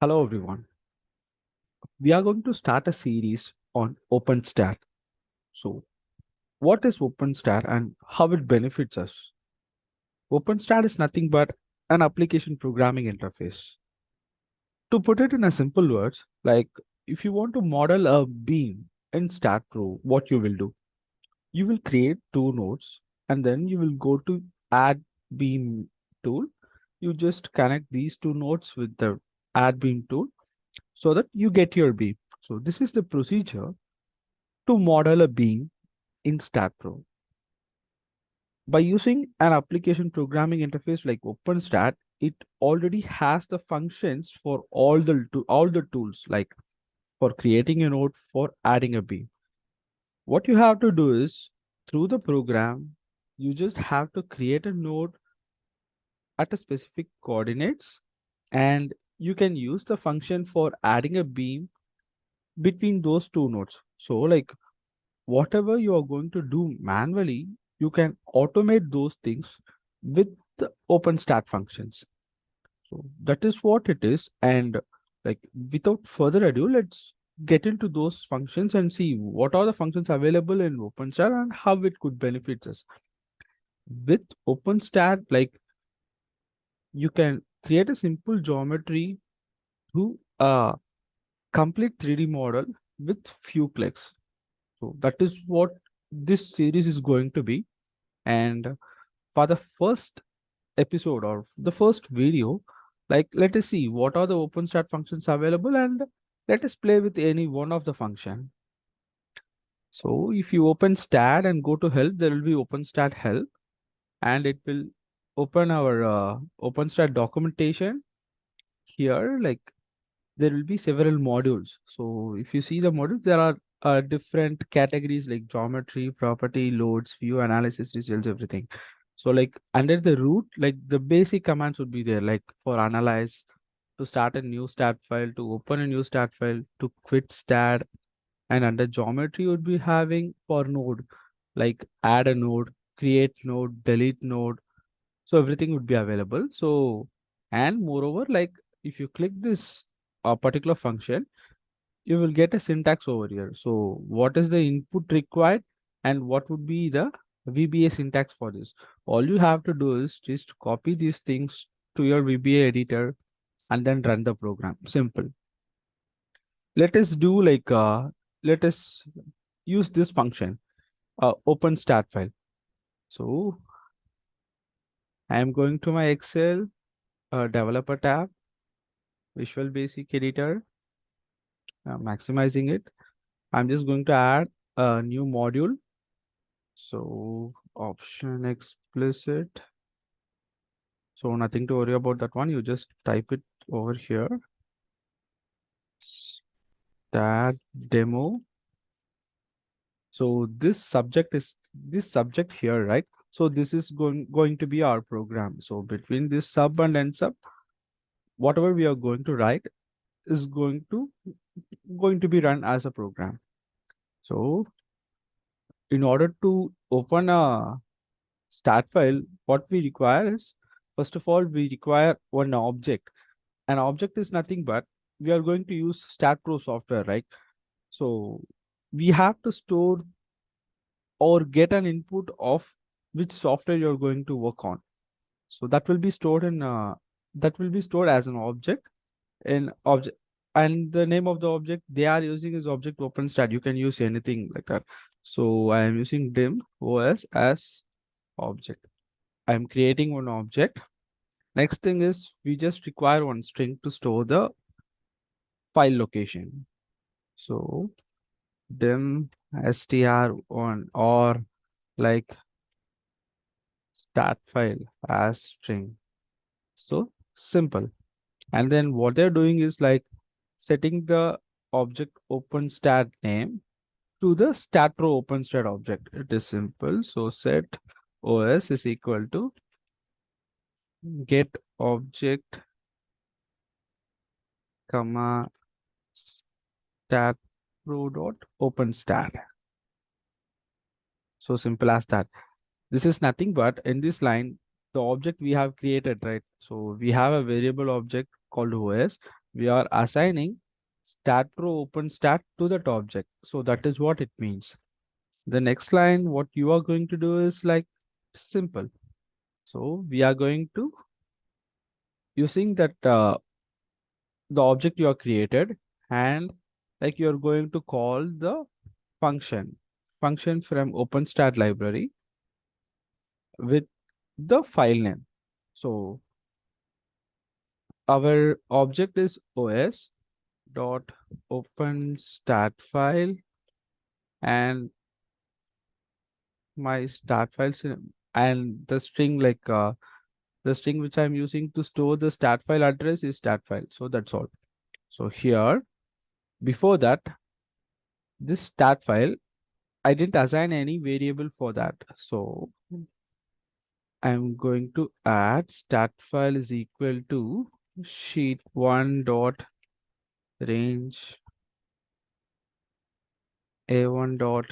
Hello everyone. We are going to start a series on OpenSTAAD. So, what is OpenSTAAD and how it benefits us? OpenSTAAD is nothing but an application programming interface. To put it in a simple words, like if you want to model a beam in STAAD Pro, what you will do? You will create two nodes and then you will go to add beam tool. You just connect these two nodes with the add beam tool so that you get your beam. So this is the procedure to model a beam in STAAD Pro. By using an application programming interface like OpenSTAAD, it already has the functions for all the tools, like for creating a node, for adding a beam. What you have to do is through the program, you just have to create a node at a specific coordinates, and you can use the function for adding a beam between those two nodes. So like whatever you are going to do manually, you can automate those things with the OpenSTAAD functions. So that is what it is. And like without further ado, let's get into those functions and see what are the functions available in OpenSTAAD and how it could benefit us. With OpenSTAAD, like you can create a simple geometry through a complete 3D model with few clicks. So that is what this series is going to be. And for the first episode or the first video, like let us see what are the OpenSTAAD functions available and let us play with any one of the function. So if you open STAAD and go to help, there will be OpenSTAAD help and it will open our OpenSTAAD documentation here. Like there will be several modules. So if you see the modules, there are different categories like geometry, property, loads, view, analysis, results, everything. So like under the root, like the basic commands would be there, like for analyze, to start a new stat file, to open a new stat file, to quit stat, and under geometry would be having for node, like add a node, create node, delete node. So everything would be available. So and moreover, like if you click this particular function, you will get a syntax over here. So what is the input required and what would be the VBA syntax for this? All you have to do is just copy these things to your VBA editor and then run the program. Simple. Let us do like let us use this function, open start file. So I am going to my Excel developer tab, Visual Basic Editor, maximizing it. I'm just going to add a new module. So option explicit. So nothing to worry about that one. You just type it over here. STAAD demo. So this subject here, right? So this is going to be our program. So between this sub and end sub, whatever we are going to write is going to be run as a program. So in order to open a start file, what we require is, first of all, we require one object. An object is nothing but we are going to use STAAD Pro software, right? So we have to store or get an input of which software you're going to work on. So that will be stored in that will be stored as an object in object, and the name of the object they are using is object OpenSTAAD. You can use anything like that. So I am using dim os as object. I'm creating one object. Next thing is we just require one string to store the file location. So dim str1 or like stat file as string. So simple. And then what they're doing is like setting the object OpenSTAAD name to the STAAD Pro OpenSTAAD object. It is simple. So set OS is equal to get object comma STAAD Pro dot OpenSTAAD. So simple as that. This is nothing but in this line, the object we have created, right? So we have a variable object called OS. We are assigning STAAD Pro OpenSTAAD to that object. So that is what it means. The next line, what you are going to do is like simple. So we are going to using that the object you are created, and like you're going to call the function from OpenSTAAD library with the file name. So our object is os dot OpenSTAAD file, and my start files and the string the string which I'm using to store the stat file address is stat file. So that's all. So here before that, this stat file, I didn't assign any variable for that. So I'm going to add stat file is equal to sheet1 dot range a1 dot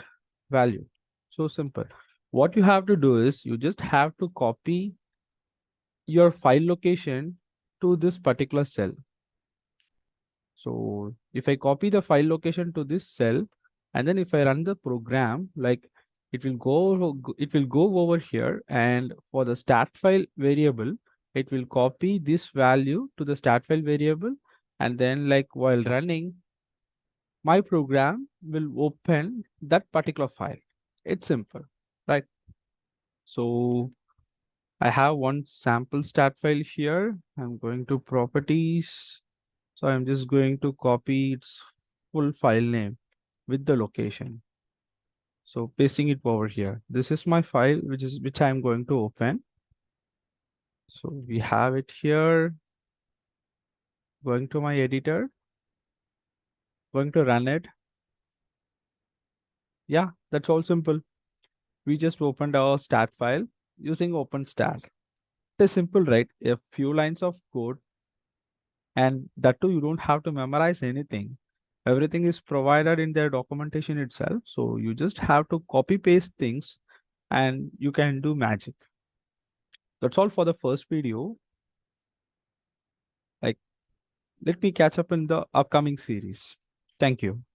value. So simple. What you have to do is you just have to copy your file location to this particular cell. So if I copy the file location to this cell, and then if I run the program, like it will go over here, and for the stat file variable, it will copy this value to the stat file variable, and then like while running, my program will open that particular file. It's simple, right? So I have one sample stat file here. I'm going to properties. So I'm just going to copy its full file name with the location. So pasting it over here. This is my file, which I'm going to open. So we have it here. Going to my editor, going to run it. Yeah, that's all simple. We just opened our stat file using OpenSTAAD. It is simple, right? A few lines of code, and that too, you don't have to memorize anything. Everything is provided in their documentation itself. So you just have to copy paste things and you can do magic. That's all for the first video. Like, let me catch up in the upcoming series. Thank you.